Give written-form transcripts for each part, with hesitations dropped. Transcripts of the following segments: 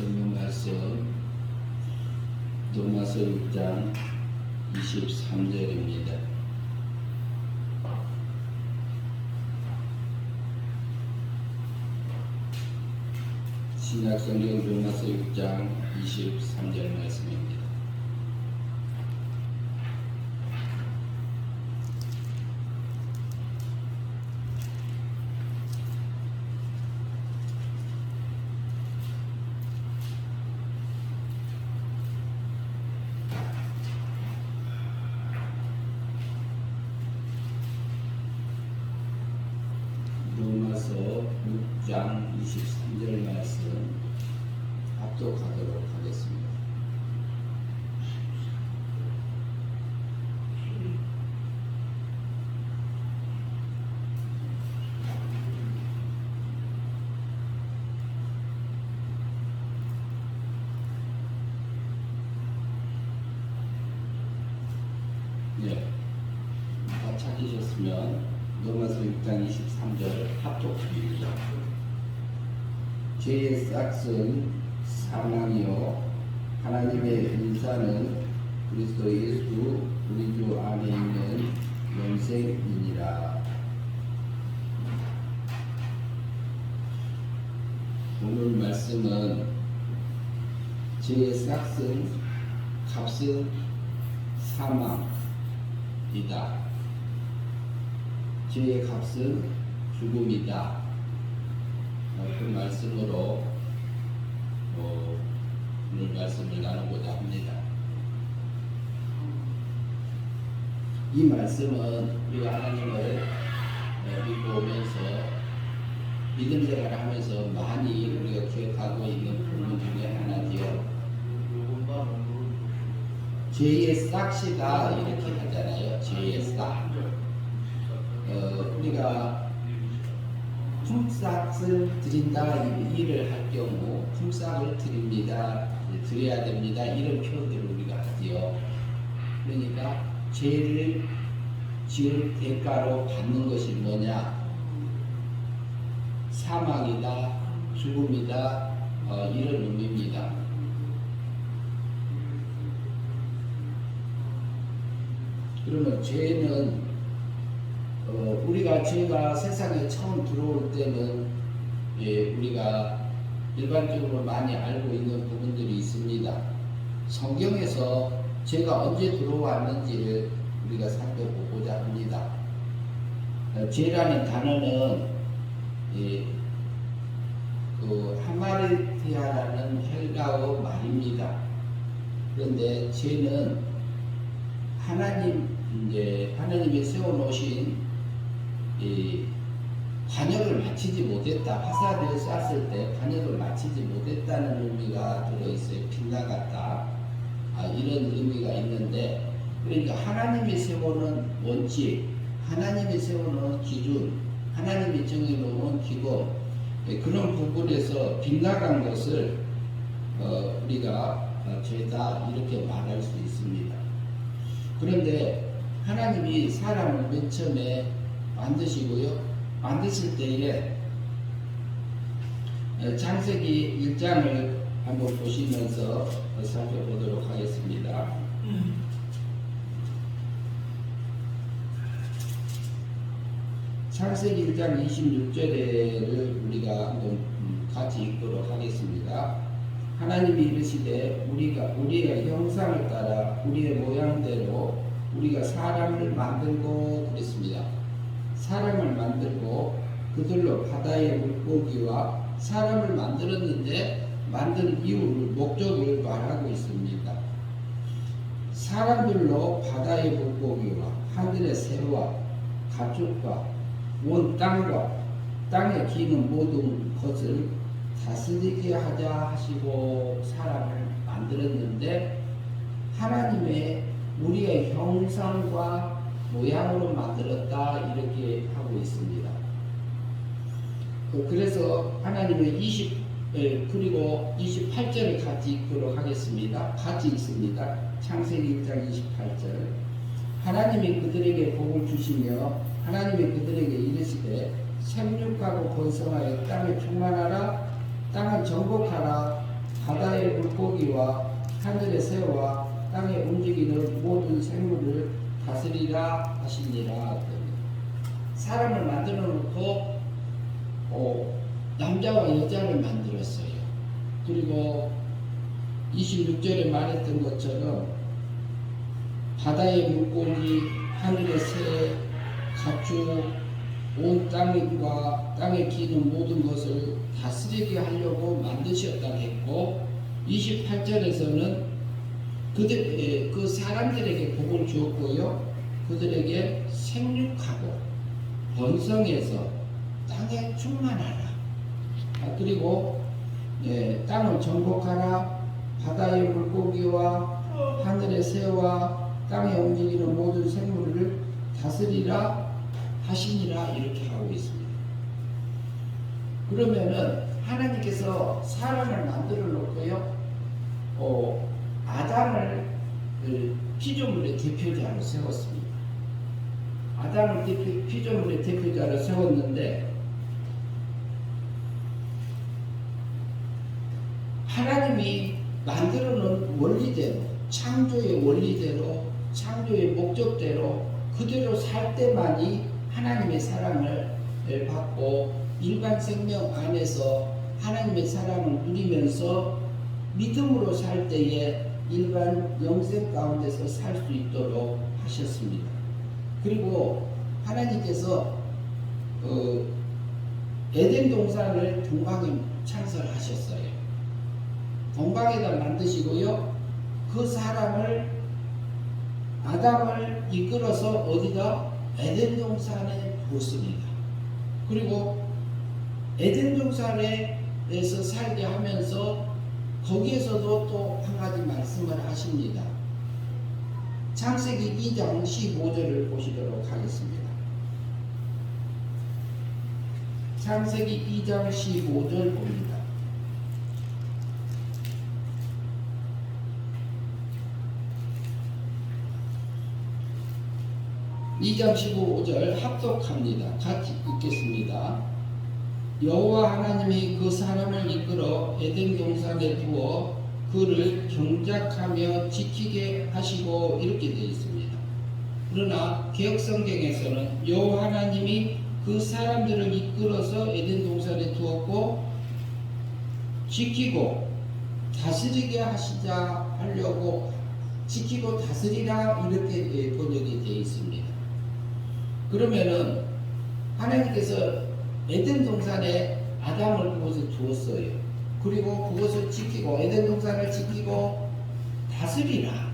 성경 말씀 로마서 6장 23절입니다. 신약성경 로마서 6장 23절 말씀입니다. 로마서 6장 23절 말씀 합독하도록 하겠습니다. 네, 다 찾으셨으면 로마서 6장 23절 합독합니다. 죄의 싹은 사망이요 하나님의 인사는 그리스도 예수 우리 주 안에 있는 영생이니라. 오늘 말씀은 죄의 싹은 값은 사망이다. 죄의 값은 죽음이다. 그 말씀으로 오늘 말씀을 나누고자 합니다. 이 말씀은 우리가 하나님을 믿고 오면서 믿음 생활을 하면서 많이 우리가 기억하고 있는 부분 중에 하나지요. 죄의 싹시다 이렇게 하잖아요. 죄의 싹. 우리가 품삯을 드린다 일을 할 경우 품삯을 드립니다, 드려야 됩니다 이런 표현들을 우리가 하지요. 그러니까 죄를 지을 대가로 받는 것이 뭐냐? 사망이다, 죽음이다, 이런 의미입니다. 그러면 죄는 우리가 죄가 세상에 처음 들어올 때는 우리가 일반적으로 많이 알고 있는 부분들이 있습니다. 성경에서 죄가 언제 들어왔는지를 우리가 살펴보고자 합니다. 죄라는 단어는 그 하마르티아라는 헬라어 말입니다. 그런데 죄는 하나님이 세워놓으신 관역을 마치지 못했다. 화살을 쐈을 때 관역을 마치지 못했다는 의미가 들어있어요. 빗나갔다. 이런 의미가 있는데, 그러니까 하나님이 세워놓은 원칙, 하나님이 세워놓은 기준, 하나님이 정해놓은 기본, 그런 부분에서 빗나간 것을 우리가 죄다 이렇게 말할 수 있습니다. 그런데 하나님이 사람을 맨 처음에 만드시고요. 만드실 때에 창세기 1장을 한번 보시면서 살펴보도록 하겠습니다. 창세기 1장 26절을 우리가 한번 같이 읽도록 하겠습니다. 하나님이 이르시되 우리의 형상을 따라 우리의 모양대로 우리가 사람을 만들고 그랬습니다. 사람을 만들고 그들로 바다의 물고기와 사람을 만들었는데 만든 이유를 목적을 말하고 있습니다. 사람들로 바다의 물고기와 하늘의 새와 가축과 온 땅과 땅에 기는 모든 것을 다스리게 하자 하시고 사람을 만들었는데 하나님의 우리의 형상과 모양으로 만들었다 이렇게 하고 있습니다. 그래서 하나님의 그리고 28절을 같이 읽도록 하겠습니다. 같이 읽습니다. 창세기 1장 28절. 하나님이 그들에게 복을 주시며 하나님이 그들에게 이르시되 생육하고 번성하여 땅에 충만하라 땅을 정복하라 바다의 물고기와 하늘의 새와 땅에 움직이는 모든 생물을 다스리라 하시니라. 사람을 만들어 놓고 남자와 여자를 만들었어요. 그리고 26절에 말했던 것처럼 바다의 물고기, 하늘의 새, 가축, 온 땅과 땅에 기는 모든 것을 다스리게 하려고 만드셨다 했고, 28절에서는 그 사람들에게 복을 주었고요, 그들에게 생육하고 번성해서 땅에 충만하라. 그리고 땅을 정복하라. 바다의 물고기와 하늘의 새와 땅에 움직이는 모든 생물을 다스리라 하시니라, 이렇게 하고 있습니다. 그러면은 하나님께서 사람을 만들어 놓고요, 아담을 피조물의 대표자로 세웠습니다. 아담을 피조물의 대표자로 세웠는데, 하나님이 만들어 놓은 원리대로, 창조의 원리대로, 창조의 목적대로 그대로 살 때만이 하나님의 사랑을 받고 일반 생명 안에서 하나님의 사랑을 누리면서 믿음으로 살 때에 일반 영생 가운데서 살 수 있도록 하셨습니다. 그리고 하나님께서 에덴 동산을 동방에 창설하셨어요. 동방에다 만드시고요, 그 사람을, 아담을 이끌어서 어디다? 에덴 동산에 두었습니다. 그리고 에덴 동산에서 살게 하면서 거기에서도 또 한 가지 말씀을 하십니다. 창세기 2장 15절을 보시도록 하겠습니다. 창세기 2장 15절 봅니다. 이 장 15절 합독합니다. 같이 읽겠습니다. 여호와 하나님이 그 사람을 이끌어 에덴 동산에 두어 그를 경작하며 지키게 하시고, 이렇게 되어 있습니다. 그러나 개역성경에서는 여호와 하나님이 그 사람들을 이끌어서 에덴 동산에 두었고 지키고 다스리게 하시자 하려고, 지키고 다스리라, 이렇게 번역이 되어 있습니다. 그러면은 하나님께서 에덴 동산에 아담을 그곳에 두었어요. 그리고 그것을 지키고, 에덴 동산을 지키고 다스리라,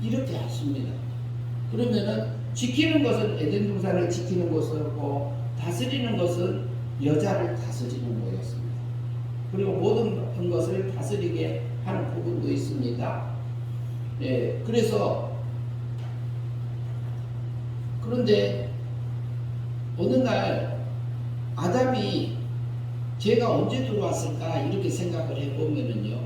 이렇게 하십니다. 그러면은 지키는 것은 에덴 동산을 지키는 것이고, 다스리는 것은 여자를 다스리는 거였습니다. 그리고 모든 것을 다스리게 하는 부분도 있습니다. 그래서 그런데 어느 날 아담이 죄가 언제 들어왔을까, 이렇게 생각을 해보면은요,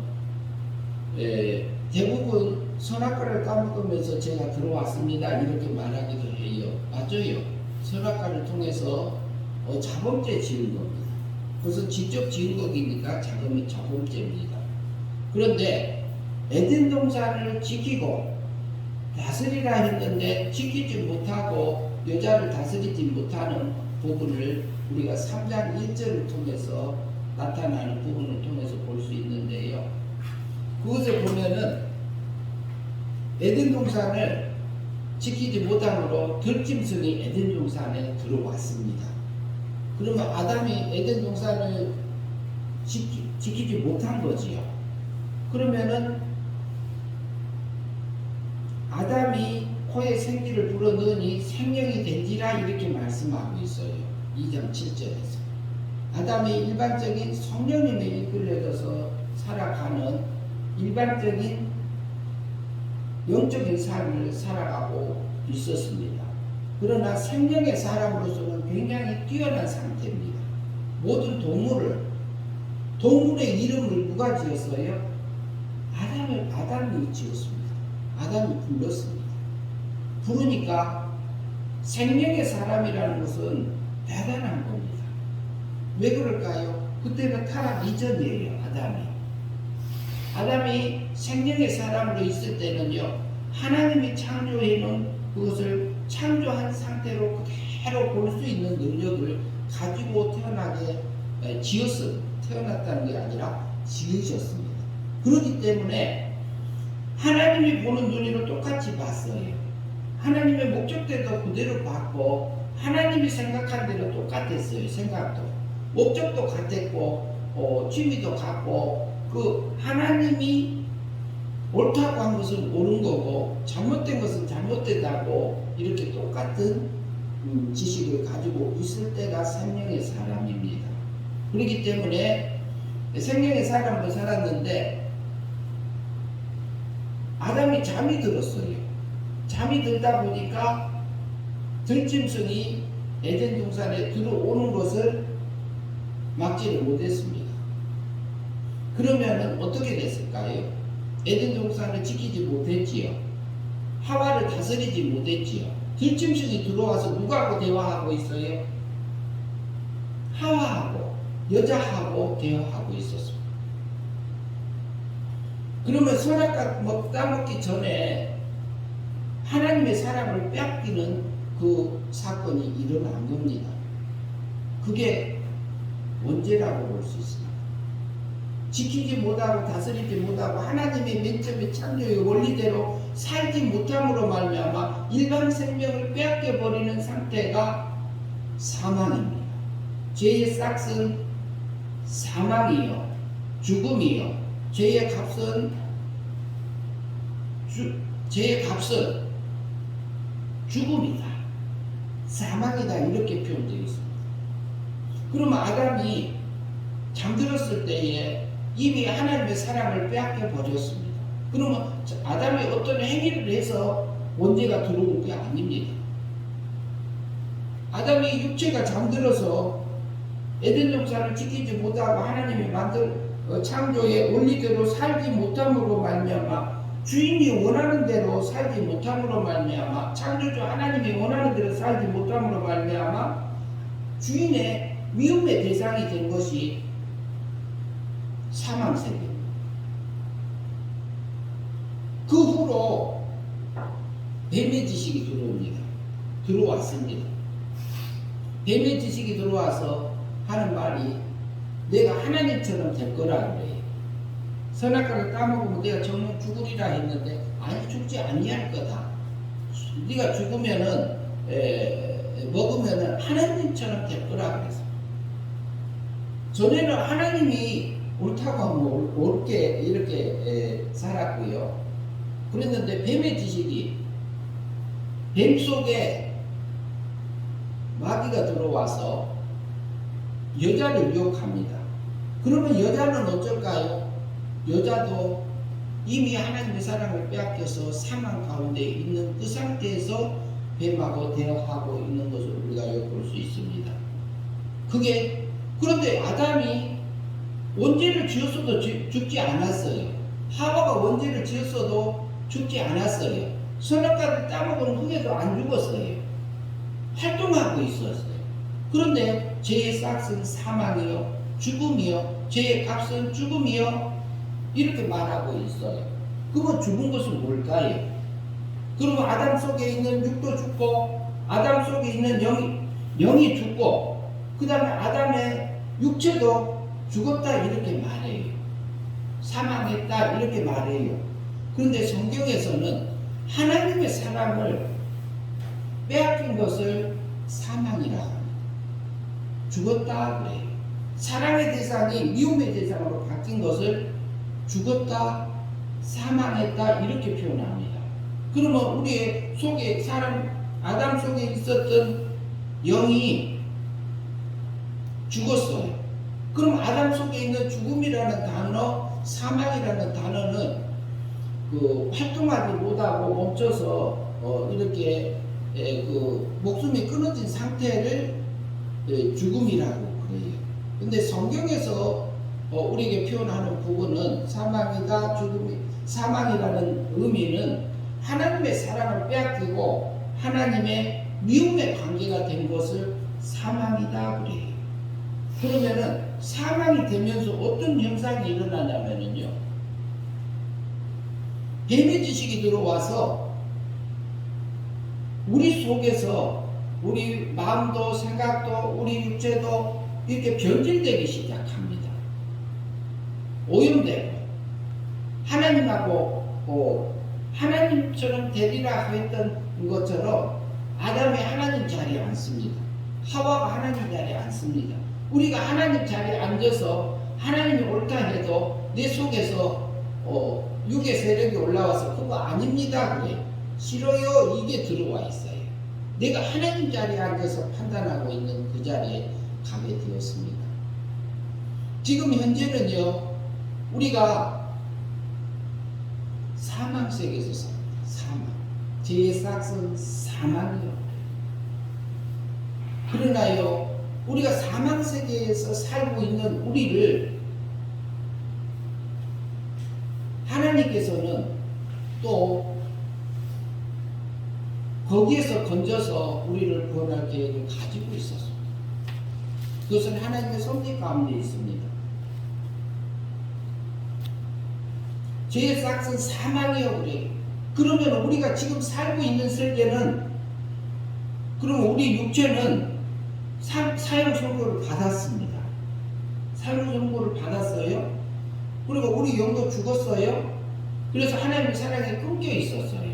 대부분 선악과를 까먹으면서 죄가 들어왔습니다, 이렇게 말하기도 해요. 맞아요. 선악과를 통해서 자범죄 지은 겁니다. 그것은 직접 지은 거니까 자범죄입니다. 그런데 에덴 동산을 지키고 다스리라 했는데 지키지 못하고 여자를 다스리지 못하는 부분을 우리가 3장 1절을 통해서 나타나는 부분을 통해서 볼 수 있는데요. 그것을 보면은 에덴 동산을 지키지 못함으로 들짐승이 에덴 동산에 들어왔습니다. 그러면 아담이 에덴 동산을 지키지 못한 거지요. 그러면은 아담이 코에 생기를 불어넣으니 생명이 된지라, 이렇게 말씀하고 있어요. 2장 7절에서. 아담이 일반적인 성령님에 이끌려져서 살아가는 일반적인 영적인 삶을 살아가고 있었습니다. 그러나 생명의 사람으로서는 굉장히 뛰어난 상태입니다. 모든 동물의 이름을 누가 지었어요? 아담이 지었습니다. 아담이 불렀습니다. 부르니까 생명의 사람이라는 것은 대단한 겁니다. 왜 그럴까요? 그때는 타락 이전이에요. 아담이. 아담이 생명의 사람으로 있을 때는요, 하나님이 창조해 놓은 그것을 창조한 상태로 그대로 볼 수 있는 능력을 가지고 태어났다는 게 아니라 지으셨습니다. 그렇기 때문에 하나님이 보는 눈으로 똑같이 봤어요. 하나님의 목적대로 그대로 봤고, 하나님이 생각한 대로 똑같았어요. 생각도 목적도 같았고, 취미도 같고, 그 하나님이 옳다고 한 것은 옳은 거고 잘못된 것은 잘못되다고 이렇게 똑같은 지식을 가지고 있을 때가 생명의 사람입니다. 그렇기 때문에 생명의 사람으로 살았는데 아담이 잠이 들었어요. 잠이 들다 보니까 들짐승이 에덴 동산에 들어오는 것을 막지를 못했습니다. 그러면 어떻게 됐을까요? 에덴 동산을 지키지 못했지요. 하와를 다스리지 못했지요. 들짐승이 들어와서 누구하고 대화하고 있어요? 하와하고, 여자하고 대화하고 있었습니다. 그러면 선악과 따먹기 전에 하나님의 사람을 빼앗기는 그 사건이 일어난 겁니다. 그게 언제라고 볼 수 있습니다. 지키지 못하고 다스리지 못하고 하나님의 맨 처음에 창조의 원리대로 살지 못함으로 말미암아 일반 생명을 빼앗겨 버리는 상태가 사망입니다. 죄의 싹은 사망이요, 죽음이요. 죄의 값은 죽음이다, 사망이다, 이렇게 표현되어 있습니다. 그러면 아담이 잠들었을 때에 이미 하나님의 사랑을 빼앗겨 버렸습니다. 그러면 아담이 어떤 행위를 해서 원죄가 들어온 게 아닙니다. 아담이 육체가 잠들어서 에덴 동산을 지키지 못하고 하나님이 만든 창조의 원리대로 살지 못함으로 말미암아, 주인이 원하는 대로 살지 못함으로 말미암아, 창조주 하나님이 원하는 대로 살지 못함으로 말미암아 주인의 미움의 대상이 된 것이 사망세계입니다. 그 후로 뱀의 지식이 들어왔습니다. 뱀의 지식이 들어와서 하는 말이 내가 하나님처럼 될 거라 그래요. 선악과를 따먹으면 내가 정녕 죽으리라 했는데 아니, 죽지 아니할 거다. 네가 죽으면은 먹으면은 하나님처럼 될 거라 그랬어. 전에는 하나님이 옳다고 하면 옳게 이렇게 살았고요. 그랬는데 뱀의 지식이, 뱀 속에 마귀가 들어와서 여자를 유혹합니다. 그러면 여자는 어쩔까요? 여자도 이미 하나님의 사랑을 빼앗겨서 사망 가운데 있는 그 상태에서 뱀하고 대화하고 있는 것을 우리가 엿볼 수 있습니다. 그런데 아담이 원죄를 지었어도 죽지 않았어요. 하와가 원죄를 지었어도 죽지 않았어요. 선악과를 따먹은 후에도 안 죽었어요. 활동하고 있었어요. 그런데 죄의 싹은 사망이요, 죽음이요, 죄의 값은 죽음이요, 이렇게 말하고 있어요. 그러면 죽은 것은 뭘까요? 그러면 아담 속에 있는 육도 죽고, 아담 속에 있는 영이 죽고, 그 다음에 아담의 육체도 죽었다 이렇게 말해요. 사망했다 이렇게 말해요. 그런데 성경에서는 하나님의 사랑을 빼앗긴 것을 사망이라 합니다. 죽었다 그래요. 사랑의 대상이 미움의 대상으로 바뀐 것을 죽었다, 사망했다 이렇게 표현합니다. 그러면 우리의 속에 아담 속에 있었던 영이 죽었어요. 그럼 아담 속에 있는 죽음이라는 단어, 사망이라는 단어는 활동하지 못하고 멈춰서 이렇게 목숨이 끊어진 상태를 죽음이라고 그래요. 근데 성경에서 우리에게 표현하는 부분은 사망이다, 사망이라는 의미는 하나님의 사랑을 빼앗기고 하나님의 미움의 관계가 된 것을 사망이다 그래요. 그러면은 사망이 되면서 어떤 현상이 일어나냐면요, 뱀의 지식이 들어와서 우리 속에서 우리 마음도 생각도 우리 육체도 이렇게 변질되기 시작합니다. 오염되고 하나님하고 하나님처럼 되리라 했던 것처럼 아담이 하나님 자리에 앉습니다. 하와가 하나님 자리에 앉습니다. 우리가 하나님 자리에 앉아서 하나님이 옳다 해도 내 속에서 육의 세력이 올라와서 그거 아닙니다 그래. 싫어요 이게 들어와 있어요. 내가 하나님 자리에 앉아서 판단하고 있는 그 자리에 가게 되었습니다. 지금 현재는요 우리가 사망 세계에서 삽니다. 사망. 죄의 싹은 사망이요. 그러나요 우리가 사망 세계에서 살고 있는 우리를 하나님께서는 또 거기에서 건져서 우리를 구원할 계획을 가지고 있었습니다. 그것은 하나님의 섭리 가운데 있습니다. 죄의 싹은 사망이요 그래. 그러면 우리가 지금 살고 있는 세계는 그럼 우리 육체는 사형 선고를 받았습니다. 사형 선고를 받았어요. 그리고 우리 영도 죽었어요. 그래서 하나님의 사랑에 끊겨 있었어요.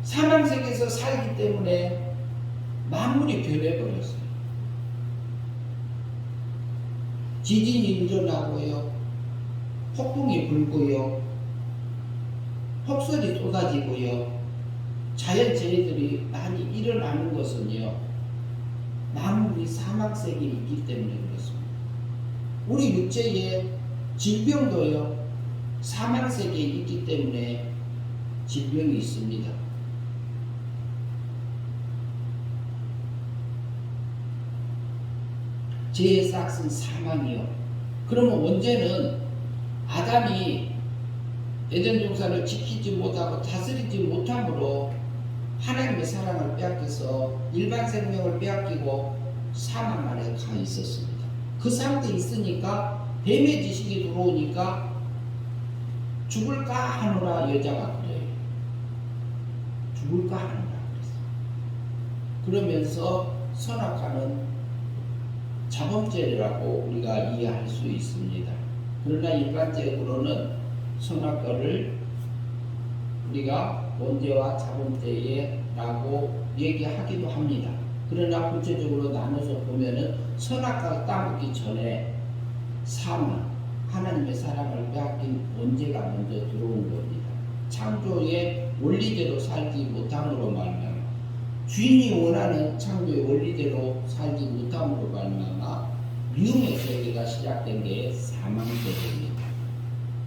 사망 세계에서 살기 때문에 만물이 변해버렸어요. 지진이 일어나고요. 폭풍이 불고요. 폭설이 쏟아지고요. 자연재해들이 많이 일어나는 것은요. 만물이 사막 세계에 있기 때문에 그렇습니다. 우리 육체의 질병도요. 사막 세계에 있기 때문에 질병이 있습니다. 죄의 싹은 사망이요. 그러면 언제는 아담이 에덴 동산을 지키지 못하고 다스리지 못함으로 하나님의 사랑을 빼앗겨서 일반 생명을 빼앗기고 사망 안에 가 있었습니다. 그 상태에 있으니까 뱀의 지식이 들어오니까 죽을까 하노라 여자가 그래요. 죽을까 하노라 그랬어요. 그러면서 선악과는 자범죄라고 우리가 이해할 수 있습니다. 그러나 일반적으로는 선악과를 우리가 원죄와 자범죄라고 얘기하기도 합니다. 그러나 구체적으로 나눠서 보면은 선악과가 따먹기 전에 사망, 하나님의 사랑을 빼앗긴 원죄가 먼저 들어온 겁니다. 창조의 원리대로 살지 못함으로 말미암아 주인이 원하는 창조의 원리대로 살지 못함으로 말미암아 미움의 세계가 시작된 게 사망 세계입니다.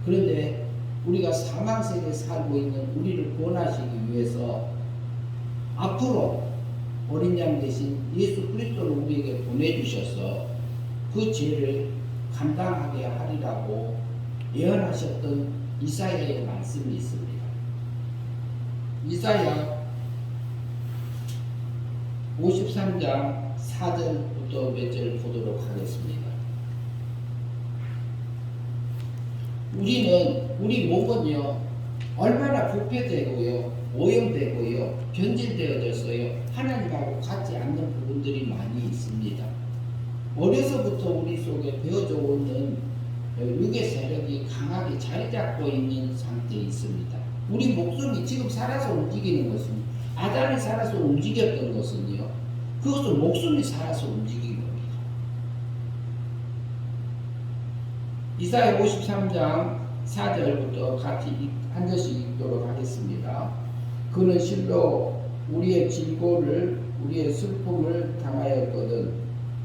그런데 우리가 사망 세계에 살고 있는 우리를 구원하시기 위해서 앞으로 어린 양 대신 예수 그리스도를 우리에게 보내주셔서 그 죄를 감당하게 하리라고 예언하셨던 이사야의 말씀이 있습니다. 이사야 53장 4절부터 몇 절 보도록 하겠습니다. 우리 몸은요, 얼마나 부패되고요, 오염되고요, 변질되어졌어요. 하나님하고 같지 않는 부분들이 많이 있습니다. 어려서부터 우리 속에 배어져 오는 육의 세력이 강하게 자리 잡고 있는 상태에 있습니다. 우리 목숨이 지금 살아서 움직이는 것은, 아담이 살아서 움직였던 것은요, 그것은 목숨이 살아서 움직인 겁니다. 이사야 53장 4절부터 같이 한 절씩 읽도록 하겠습니다. 그는 실로 우리의 질고를, 우리의 슬픔을 당하였거든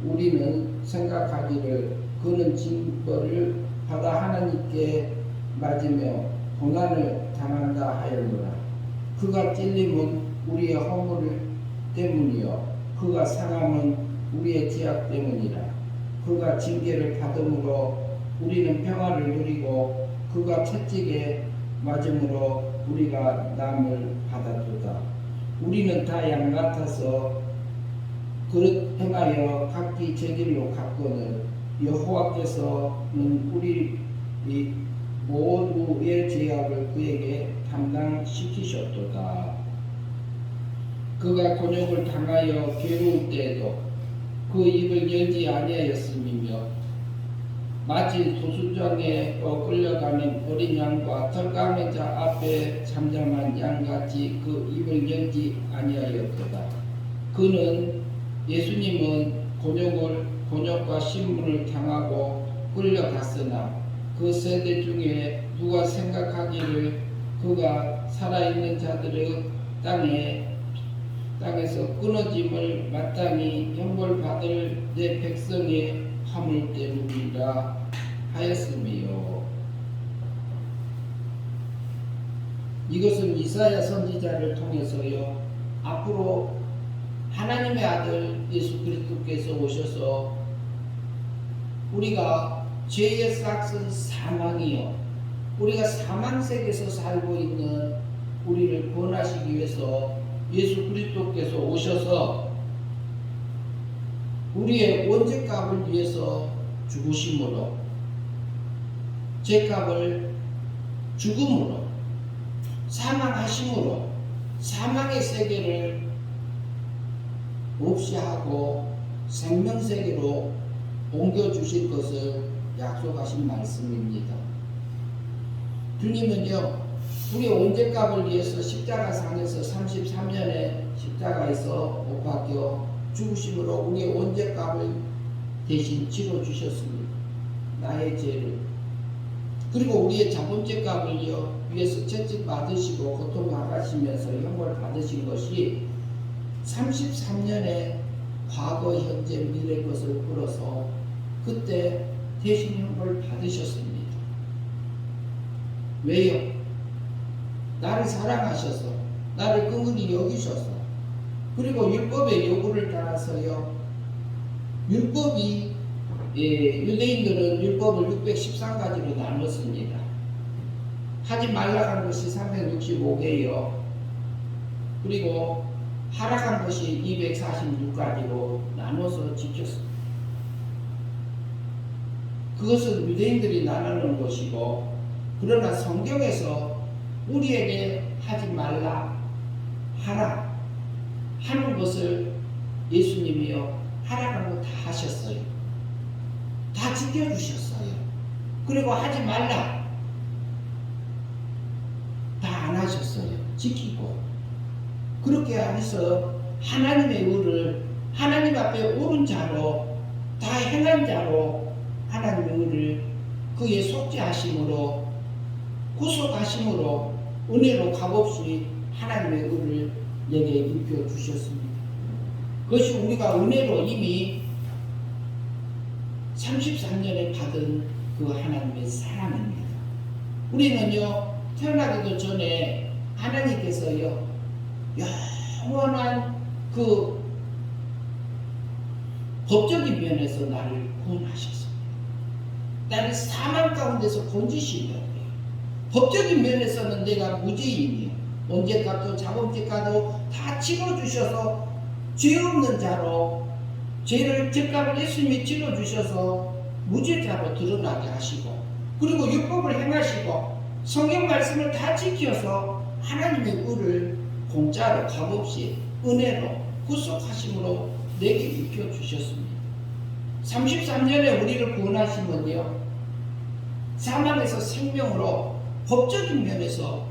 우리는 생각하기를 그는 징벌을 받아 하나님께 맞으며 고난을 당한다 하였노라. 그가 찔림은 우리의 허물 때문이요 그가 상함은 우리의 죄악 때문이라. 그가 징계를 받음으로 우리는 평화를 누리고 그가 채찍에 맞음으로 우리가 남을 받았도다. 우리는 다 양 같아서 그릇 행하여 각기 제 길로 갔거늘 여호와께서는 우리 모두의 죄악을 그에게 담당시키셨도다. 그가 곤욕을 당하여 괴로울 때에도 그 입을 열지 아니하였음이며 마치 소수장에 끌려가는 어린 양과 털 감은 자 앞에 잠잠한 양같이 그 입을 열지 아니하였도다. 그는 예수님은 곤욕과 신문을 당하고 끌려갔으나 그 세대 중에 누가 생각하기를 그가 살아있는 자들의 땅에서 끊어짐을 마땅히 형벌받을 내 백성의 화물 때문이라 하였음이요. 이것은 이사야 선지자를 통해서요, 앞으로 하나님의 아들 예수 그리스도께서 오셔서 우리가 죄의 싹은 사망이요, 우리가 사망 세계에서 살고 있는 우리를 구원하시기 위해서 예수 그리스도께서 오셔서 우리의 원죄값을 위해서 죽으심으로, 죄값을 죽음으로, 사망하심으로 사망의 세계를 없이 하고 생명세계로 옮겨주실 것을 약속하신 말씀입니다. 주님은요, 우리의 원죄값을 위해서 십자가상에서 33년의 십자가에서 못 박혀 죽으심으로 우리의 원죄값을 대신 치러주셨습니다. 나의 죄를. 그리고 우리의 자본죄값을요 위해서 채찍 받으시고 고통당하시면서 형벌 받으신 것이 33년의 과거, 현재, 미래 것을 풀어서 그때 대신 형벌 받으셨습니다. 왜요? 나를 사랑하셔서, 나를 끈끈이 여기셔서, 그리고 율법의 요구를 따라서요, 율법이, 유대인들은 율법을 613가지로 나눴습니다. 하지 말라는 것이 365개요. 그리고 하라간 것이 246가지로 나눠서 지켰습니다. 그것은 유대인들이 나누는 것이고, 그러나 성경에서 우리에게 하지 말라, 하라 하는 것을 예수님이요 하라는 거 다 하셨어요. 다 지켜주셨어요. 그리고 하지 말라 다 안 하셨어요. 지키고. 그렇게 해서 하나님의 의를 하나님 앞에 옳은 자로, 다 행한 자로 하나님의 의를 그의 속죄하심으로, 구속하심으로, 은혜로 값없이 하나님의 의를 내게 입혀 주셨습니다. 그것이 우리가 은혜로 이미 33년에 받은 그 하나님의 사랑입니다. 우리는요, 태어나기도 전에 하나님께서요, 영원한 그 법적인 면에서 나를 구원하셨습니다. 나를 사망 가운데서 건지시려고요. 법적인 면에서는 내가 무죄인이요, 원죄값도 자범죄값도 다 치러주셔서 죄 없는 자로, 죄를 죄값을 예수님이 치러주셔서 무죄자로 드러나게 하시고, 그리고 율법을 행하시고 성경 말씀을 다 지켜서 하나님의 의를 공짜로 값없이 은혜로 구속하심으로 내게 입혀주셨습니다. 33년에 우리를 구원하시면요, 사망에서 생명으로 법적인 면에서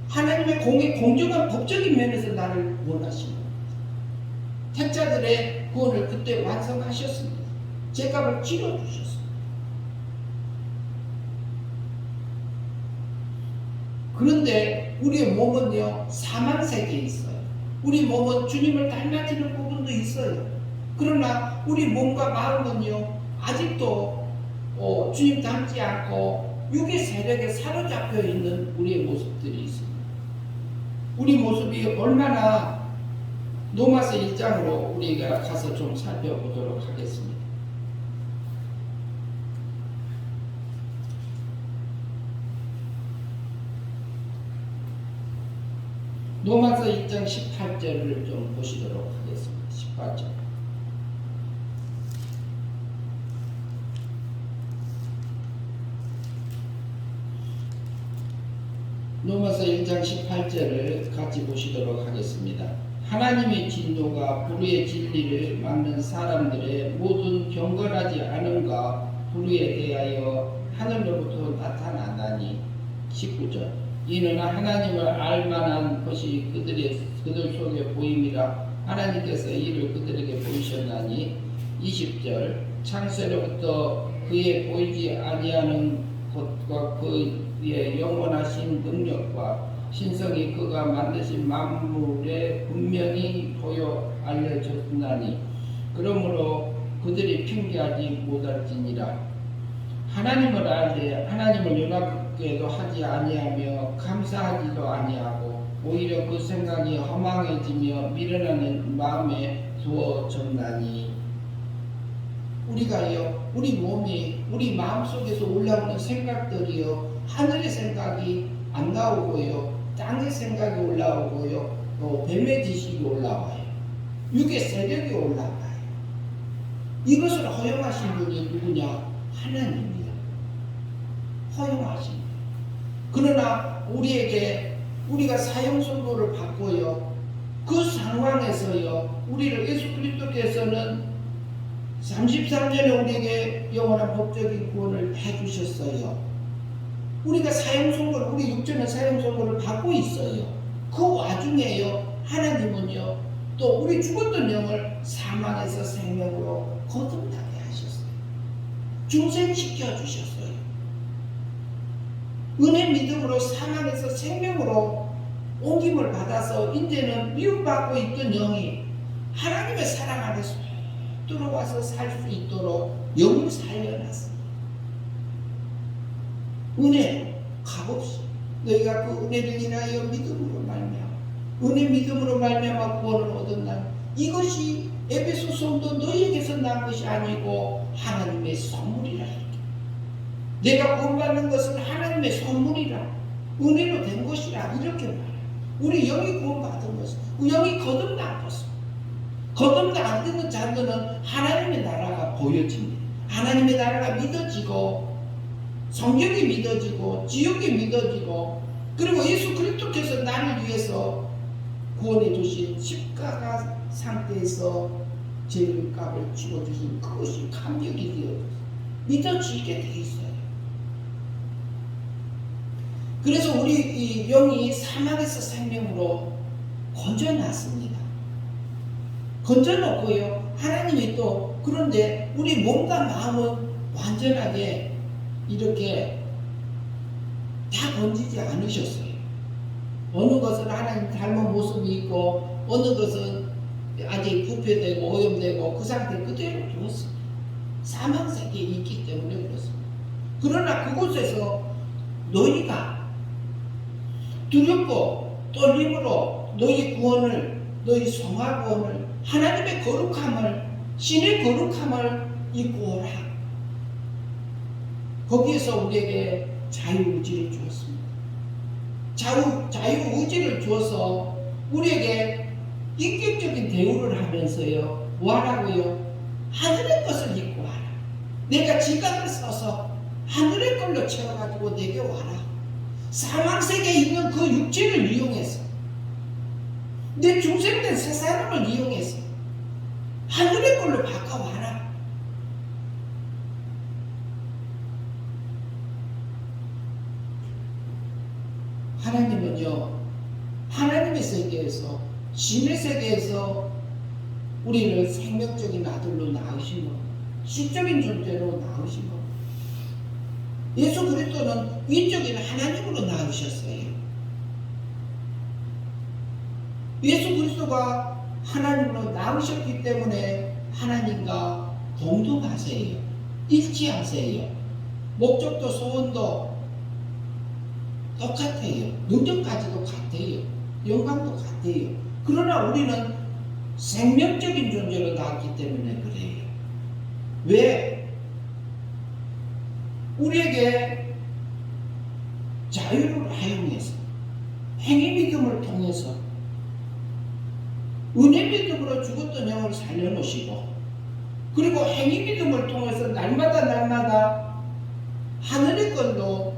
하나님의 공정한 법적인 면에서 나를 구원하신 겁니다. 택자들의 구원을 그때 완성하셨습니다. 죄값을 치러주셨습니다. 그런데 우리의 몸은요, 사망세계에 있어요. 우리 몸은 주님을 닮아지는 부분도 있어요. 그러나 우리 몸과 마음은요, 아직도 주님 닮지 않고 육의 세력에 사로잡혀 있는 우리의 모습들이 있습니다. 우리 모습이 얼마나, 로마서 1장으로 우리가 가서 좀 살펴보도록 하겠습니다. 로마서 1장 18절을 좀 보시도록 하겠습니다. 18절. 로마서 1장 18절을 같이 보시도록 하겠습니다. 하나님의 진노가 불의의 진리를 막는 사람들의 모든 경건하지 않음과 불의에 대하여 하늘로부터 나타나다니. 19절. 이는 하나님을 알만한 것이 그들 속에 보임이라 하나님께서 이를 그들에게 보이셨나니. 20절. 창세로부터 그의 보이지 아니하는 것과 그의 영원하신 능력과 신성이 그가 만드신 만물에 분명히 보여 알려졌나니. 그러므로 그들이 핑계하지 못할지니라. 하나님을 알되 하나님을 연합하게도 하지 아니하며 감사하지도 아니하고 오히려 그 생각이 허망해지며 미련한 마음에 두어졌나니. 우리가요, 우리 몸이, 우리 마음속에서 올라오는 생각들이요, 하늘의 생각이 안 나오고요, 땅의 생각이 올라오고요, 또 뱀의 지식이 올라와요. 육의 세력이 올라와요. 이것을 허용하신 분이 누구냐? 하나님입니다. 허용하신 분. 그러나 우리가 사형 선고를 받고요, 그 상황에서요, 우리를 예수 그리스도께서는 33년에 우리에게 영원한 법적인 구원을 해주셨어요. 우리가 사형 선고를, 우리 육체는 사형 선고를 받고 있어요. 그 와중에요, 하나님은요, 또 우리 죽었던 영을 사망에서 생명으로 거듭나게 하셨어요. 중생시켜 주셨어요. 은혜 믿음으로 사망에서 생명으로 옮김을 받아서 이제는 미움받고 있던 영이 하나님의 사랑 안에서 들어와서 살 수 있도록 영을 살려놨습니다. 은혜로 값없이 너희가 그 은혜를 인하여 믿음으로 말미암아 은혜 믿음으로 말미암아 구원을 얻었나. 이것이 에베소 성도 너희에게서 난 것이 아니고 하나님의 선물이라. 내가 구원받는 것은 하나님의 선물이라, 은혜로 된 것이라, 이렇게 말해요. 우리 영이 구원받은 것은, 영이 거듭난 것은, 거듭나 안 되는 자들은 하나님의 나라가 보여집니다. 하나님의 나라가 믿어지고, 성경이 믿어지고, 지옥이 믿어지고, 그리고 예수 그리스도께서 나를 위해서 구원해 주신 십자가 상태에서 죄값을 치고 주신 그것이 감격이 되어 믿어지게 되어 있어요. 그래서 우리 이 영이 사망에서 생명으로 건져놨습니다. 건져놓고요, 하나님이 또, 그런데 우리 몸과 마음은 완전하게 이렇게 다 건지지 않으셨어요. 어느 것은 하나님 닮은 모습이 있고, 어느 것은 아직 부패되고 오염되고 그 상태 그대로 두었습니다. 사망 세계에 있기 때문에 그렇습니다. 그러나 그곳에서 너희가 두렵고 떨림으로 너희 구원을, 너희 성화 구원을, 하나님의 거룩함을, 신의 거룩함을 입고 오라. 거기에서 우리에게 자유의지를 주었습니다. 자유의지를 주어서 우리에게 인격적인 대우를 하면서요, 뭐하라고요? 하늘의 것을 입고 와라. 내가 지갑을 써서 하늘의 걸로 채워가지고 내게 와라. 사망세계에 있는 그 육체를 이용해서, 내 중생된 새 사람을 이용해서 하늘의 걸로 바꿔와라. 하나님은요, 하나님의 세계에서, 신의 세계에서 우리를 생명적인 아들로 낳으신 것, 신적인 존재로 낳으신 것. 예수 그리스도는 위적인 하나님으로 낳으셨어요. 예수 그리스도가 하나님으로 낳으셨기 때문에 하나님과 동등하세요. 일치하세요. 목적도 소원도 똑같아요. 능력까지도 같아요. 영광도 같아요. 그러나 우리는 생명적인 존재로 나왔기 때문에 그래요. 왜? 우리에게 자유를 허용해서, 행위 믿음을 통해서, 은혜 믿음으로 죽었던 영을 살려놓으시고, 그리고 행위 믿음을 통해서 날마다 하늘의 걸로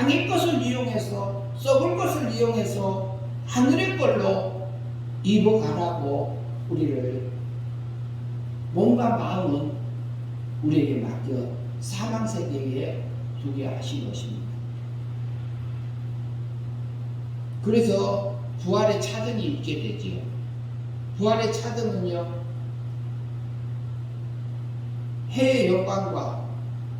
땅의 것을 이용해서 썩을 것을 이용해서 하늘의 걸로 입어가라고 우리를 몸과 마음은 우리에게 맡겨 사망세계에 두게 하신 것입니다. 그래서 부활의 차등이 있게 되지요. 부활의 차등은요, 해의 영광과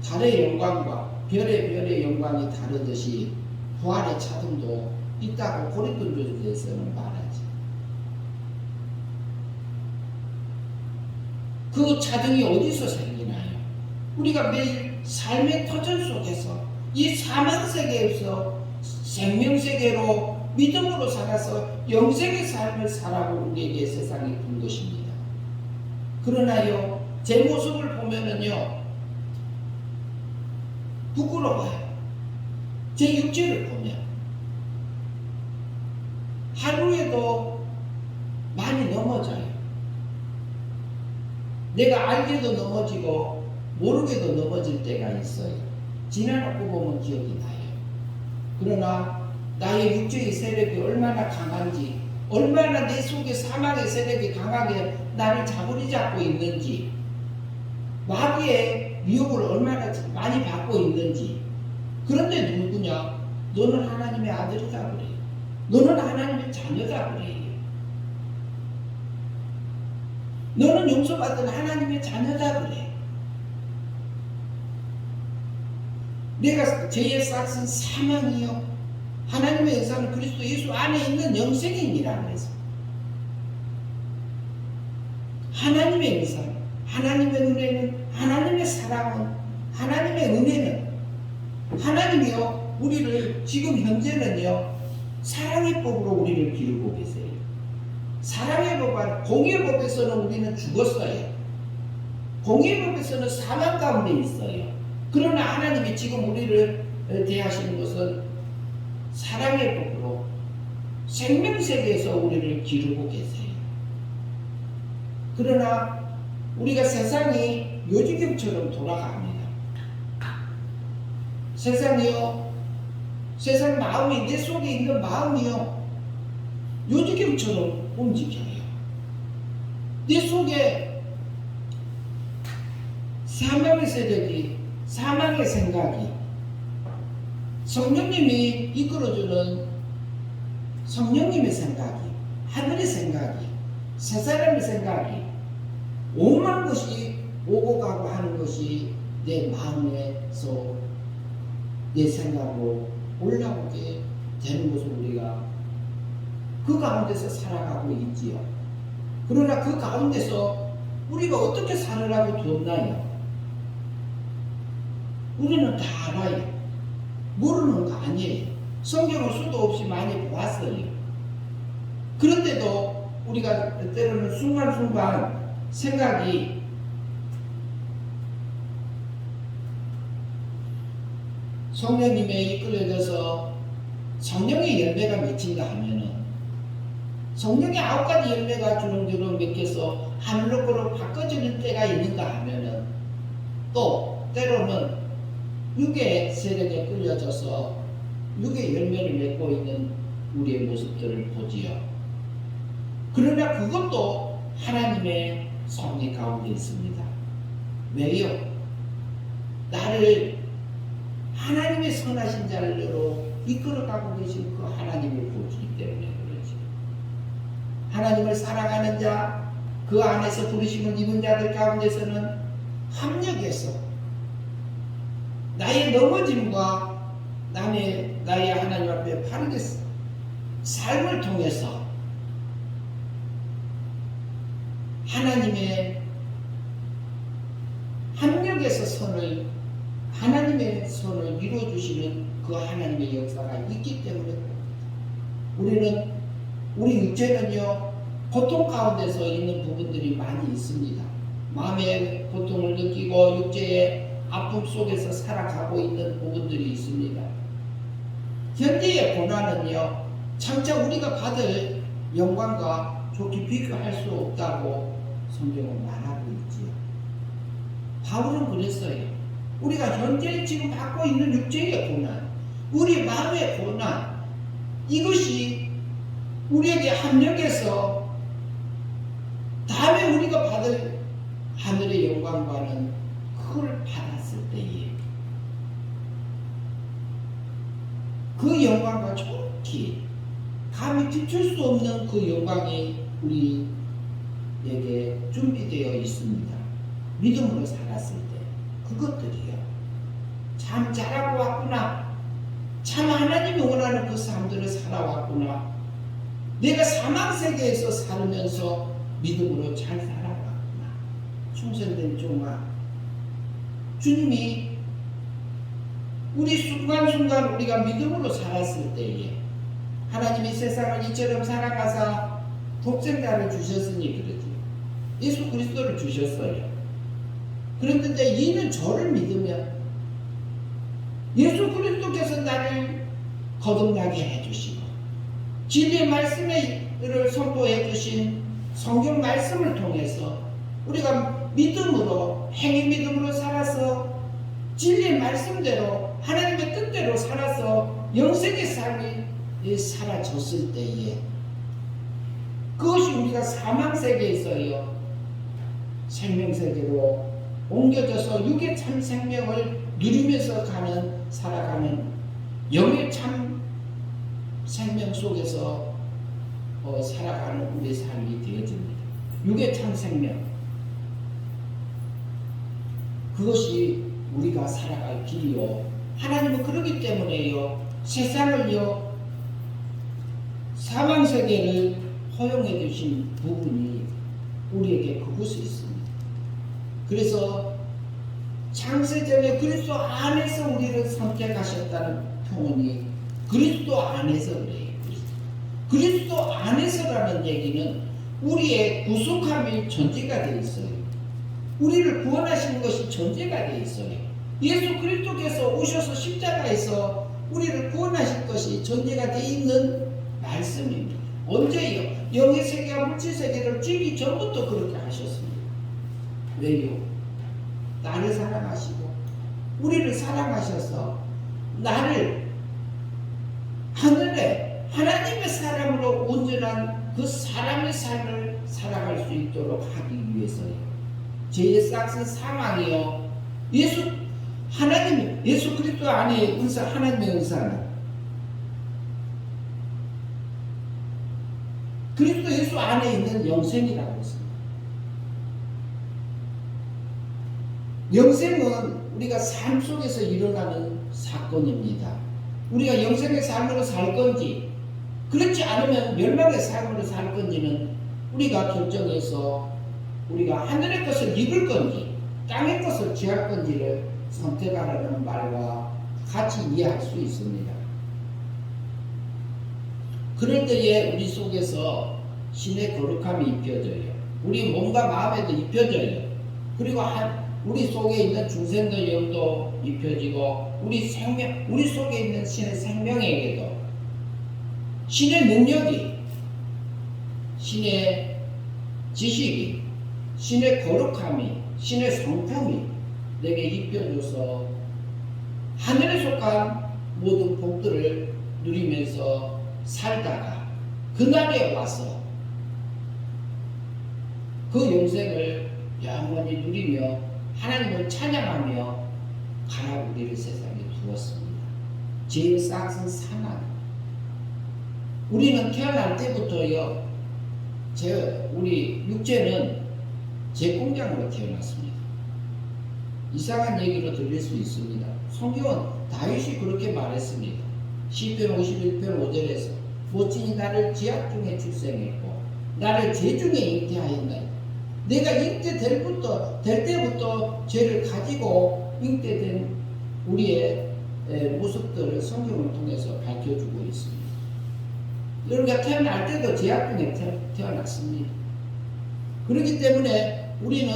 달의 영광과 별의 영광이 다르듯이 부활의 차등도 있다고 고린도전서에서는 말하지. 그 차등이 어디서 생기나요? 우리가 매일 삶의 터전 속에서 이 사망세계에서 생명세계로 믿음으로 살아서 영생의 삶을 살아고 우리에게 세상에 준 것입니다. 그러나요, 제 모습을 보면은요, 부끄러워요. 제 육체를 보면. 하루에도 많이 넘어져요. 내가 알게도 넘어지고 모르게도 넘어질 때가 있어요. 지나놓고 보면 기억이 나요. 그러나 나의 육체의 세력이 얼마나 강한지, 얼마나 내 속에 사망의 세력이 강하게 나를 자부리 잡고 있는지, 마귀의 유혹을 얼마나 많이 받고 있는지. 그런데 누구냐? 너는 하나님의 아들이다 그래. 너는 하나님의 자녀다 그래. 너는 용서받은 하나님의 자녀다 그래. 내가 죄의 싹은 사망이요, 하나님의 영생은 그리스도 예수 안에 있는 영생이니라 그래서 하나님의 영생, 하나님의 은혜는, 하나님의 사랑은, 하나님의 은혜는, 하나님이요 우리를 지금 현재는요 사랑의 법으로 우리를 기르고 계세요. 사랑의 법과 공의의 법에서는 우리는 죽었어요. 공의의 법에서는 사망 가운데 있어요. 그러나 하나님이 지금 우리를 대하시는 것은 사랑의 법으로 생명세계에서 우리를 기르고 계세요. 그러나 우리가 세상이 요지경처럼 돌아갑니다. 세상이요, 세상 마음이, 내 속에 있는 마음이요 요지경처럼 움직여요. 내 속에 사망의 세력이, 사망의 생각이, 성령님이 이끌어주는 성령님의 생각이, 하늘의 생각이, 세 사람의 생각이, 오만 것이 오고 가고 하는 것이 내 마음에서 내 생각으로 올라오게 되는 것을 우리가 그 가운데서 살아가고 있지요. 그러나 그 가운데서 우리가 어떻게 살으라고 두었나요? 우리는 다 알아요. 모르는 거 아니에요. 성경을 수도 없이 많이 보았어요. 그런데도 우리가 때로는 순간순간 생각이 성령님에 이끌려져서 성령의 열매가 맺힌다 하면은, 성령의 9가지 열매가 주렁주렁 맺혀서 하늘로 거로 바꿔지는 때가 있는가 하면은, 또 때로는 육의 세력에 끌려져서 육의 열매를 맺고 있는 우리의 모습들을 보지요. 그러나 그것도 하나님의 섭리 가운데 있습니다. 왜요? 나를 하나님의 선하신 자로 이끌어가고 계신 그 하나님을 보시기 때문에 그러지. 하나님을 사랑하는 자, 그 안에서 부르심을 입은 자들 가운데서는 합력해서 나의 넘어짐과 나의 하나님 앞에 바르게 삶을 통해서 하나님의 합력에서 하나님의 선을 이루어주시는 그 하나님의 역사가 있기 때문에 우리 육체는요 고통 가운데서 있는 부분들이 많이 있습니다. 마음의 고통을 느끼고 육체의 아픔 속에서 살아가고 있는 부분들이 있습니다. 현재의 고난은요 장차 우리가 받을 영광과 좋게 비교할 수 없다고 성경은 말하고 있지요. 바울은 그랬어요. 우리가 현재 지금 받고 있는 육체의 고난, 우리 마음의 고난, 이것이 우리에게 합력해서 다음에 우리가 받을 하늘의 영광과는 그걸 받았을 때에 그 영광과 좋게 감히 비출 수 없는 그 영광이 우리에게 준비되어 있습니다. 믿음으로 살았을 때 그것들이요. 참 잘하고 왔구나. 참 하나님이 원하는 그 삶들을 살아왔구나. 내가 사망세계에서 살면서 믿음으로 잘 살아왔구나. 충성된 종아, 주님이 우리 순간순간 우리가 믿음으로 살았을 때에 하나님이 세상을 이처럼 사랑하사 독생자를 주셨으니 그러지. 예수 그리스도를 주셨어요. 그런데 이는 저를 믿으면 예수 그리스도께서 나를 거듭나게 해주시고 진리의 말씀을 선포해 주신 성경 말씀을 통해서 우리가 믿음으로 행위 믿음으로 살아서 진리의 말씀대로 하나님의 뜻대로 살아서 영생의 삶이 사라졌을 때에 그것이 우리가 사망세계에서요 생명세계로 옮겨져서 육의 참 생명을 누리면서 살아가는 영의 참 생명 속에서 살아가는 우리의 삶이 되어집니다. 육의 참 생명, 그것이 우리가 살아갈 길이요. 하나님은 그러기 때문에요 세상을요 사망세계를 허용해 주신 부분이 우리에게 그곳에 있습니다. 그래서 창세전에 그리스도 안에서 우리를 선택하셨다는 표현이 그리스도 안에서 그래요. 그리스도 안에서라는 얘기는 우리의 구속함이 전제가 되어 있어요. 우리를 구원하시는 것이 전제가 되어 있어요. 예수 그리스도께서 오셔서 십자가에서 우리를 구원하실 것이 전제가 되어 있는 말씀입니다. 언제요? 영의 세계와 물질 세계를 지기 전부터 그렇게 하셨습니다. 왜요? 나를 사랑하시고 우리를 사랑하셔서 나를 하늘에 하나님의 사람으로 온전한 그 사람의 삶을 살아갈 수 있도록 하기 위해서요. 죄의 싹은 사망이요. 예수 그리스도 안에 하나님의 은사는 그리스도 예수 안에 있는 영생이라고 했습니다. 영생은 우리가 삶 속에서 일어나는 사건입니다. 우리가 영생의 삶으로 살 건지 그렇지 않으면 멸망의 삶으로 살 건지는 우리가 결정해서 우리가 하늘의 것을 입을 건지 땅의 것을 취할 건지를 선택하라는 말과 같이 이해할 수 있습니다. 그럴 때에 우리 속에서 신의 거룩함이 입혀져요. 우리 몸과 마음에도 입혀져요. 그리고 우리 속에 있는 중생도 영도 입혀지고 우리 속에 있는 신의 생명에게도 신의 능력이, 신의 지식이, 신의 거룩함이, 신의 성품이 내게 입혀줘서 하늘에 속한 모든 복들을 누리면서 살다가 그날에 와서 그 영생을 영원히 누리며 하나님을 찬양하며 가라 우리를 세상에 두었습니다. 죄의 싹은 사망. 우리는 태어날 때부터요 우리 육체는 제공장으로 태어났습니다. 이상한 얘기로 들릴 수 있습니다. 성경은 다윗이 그렇게 말했습니다. 시편 51편 5절에서 모친이 나를 지약 중에 출생했고 나를 제 중에 잉태하였나이다. 내가 잉태될 때부터 죄를 가지고 잉태된 우리의 모습들을 성경을 통해서 밝혀주고 있습니다. 우리가 태어날 때도 제약 중에 태어났습니다. 그렇기 때문에 우리는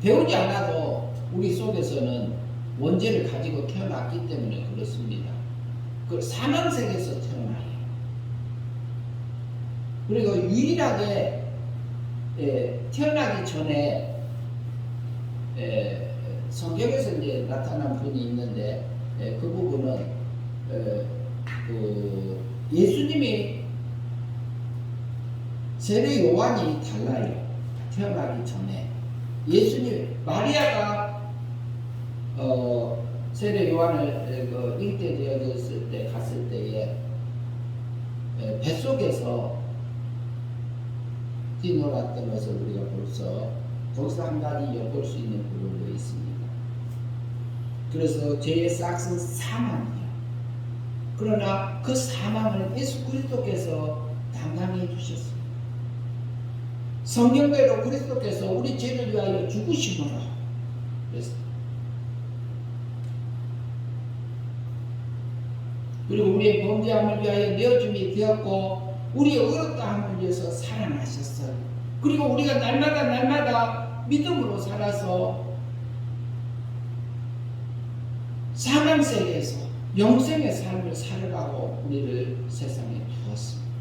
배우지 않아도 우리 속에서는 원죄를 가지고 태어났기 때문에 그렇습니다. 그 사망세계에서 태어나요. 그리고 유일하게 태어나기 전에 성경에서 이제 나타난 분이 있는데 그 부분은 그 예수님이 세례 요한이 달라요. 태어나기 전에 예수님 마리아가 세례 요한을 잉태되었을 때 갔을 때에 뱃속에서 뛰놀았던 것을 우리가 벌써 거기서 한 가지 엿볼 수 있는 부분도 있습니다. 그래서 죄의 싹은 사망이에요. 그러나 그 사망을 예수 그리스도께서 담당해 주셨습니다. 성경대로 그리스도께서 우리 죄를 위하여 죽으심으로 그랬습니다. 그리고 우리의 범죄함을 위하여 내어줌이 되었고 우리의 의롭다함을 위해서 살아나셨어요. 그리고 우리가 날마다 믿음으로 살아서 사망세계에서 영생의 삶을 살아가고 우리를 세상에 두었습니다.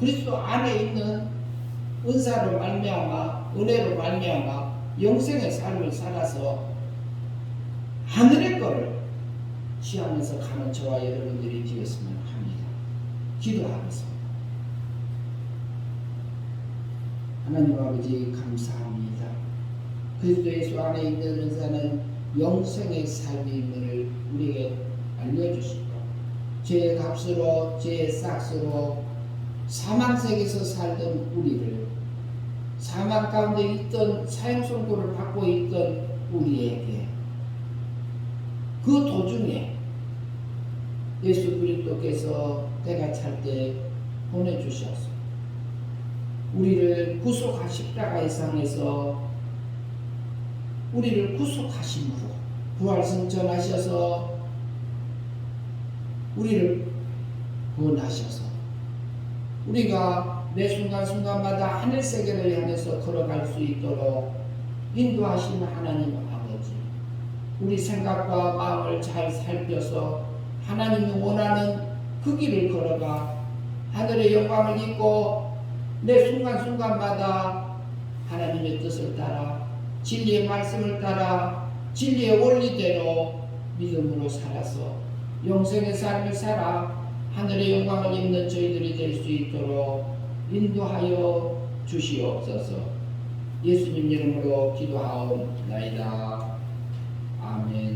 그리스도 안에 있는 은사로 말미암아 은혜로 말미암아 영생의 삶을 살아서 하늘의 것을 취하면서 가는 저와 여러분들이 되었으면 합니다. 기도하겠습니다. 하나님 아버지 감사합니다. 그리스도 예수 안에 있는 은사는 영생의 삶임을 우리에게 알려주시고 죄의 값으로 죄의 싹으로 사망세계에서 살던 우리를 사망 가운데 있던 사형선고를 받고 있던 우리에게 그 도중에 예수 그리스도께서 때가 찰 때 보내주셔서 우리를 구속하 십자가의 상에서 우리를 구속하심으로 부활승천하셔서 우리를 구원하셔서 우리가 매 순간순간마다 하늘세계를 향해서 걸어갈 수 있도록 인도하시는 하나님 아버지, 우리 생각과 마음을 잘 살펴서 하나님이 원하는 그 길을 걸어가 하늘의 영광을 입고 내 순간순간마다 하나님의 뜻을 따라 진리의 말씀을 따라 진리의 원리대로 믿음으로 살아서 영생의 삶을 살아 하늘의 영광을 입는 저희들이 될 수 있도록 인도하여 주시옵소서. 예수님 이름으로 기도하옵나이다. 아멘.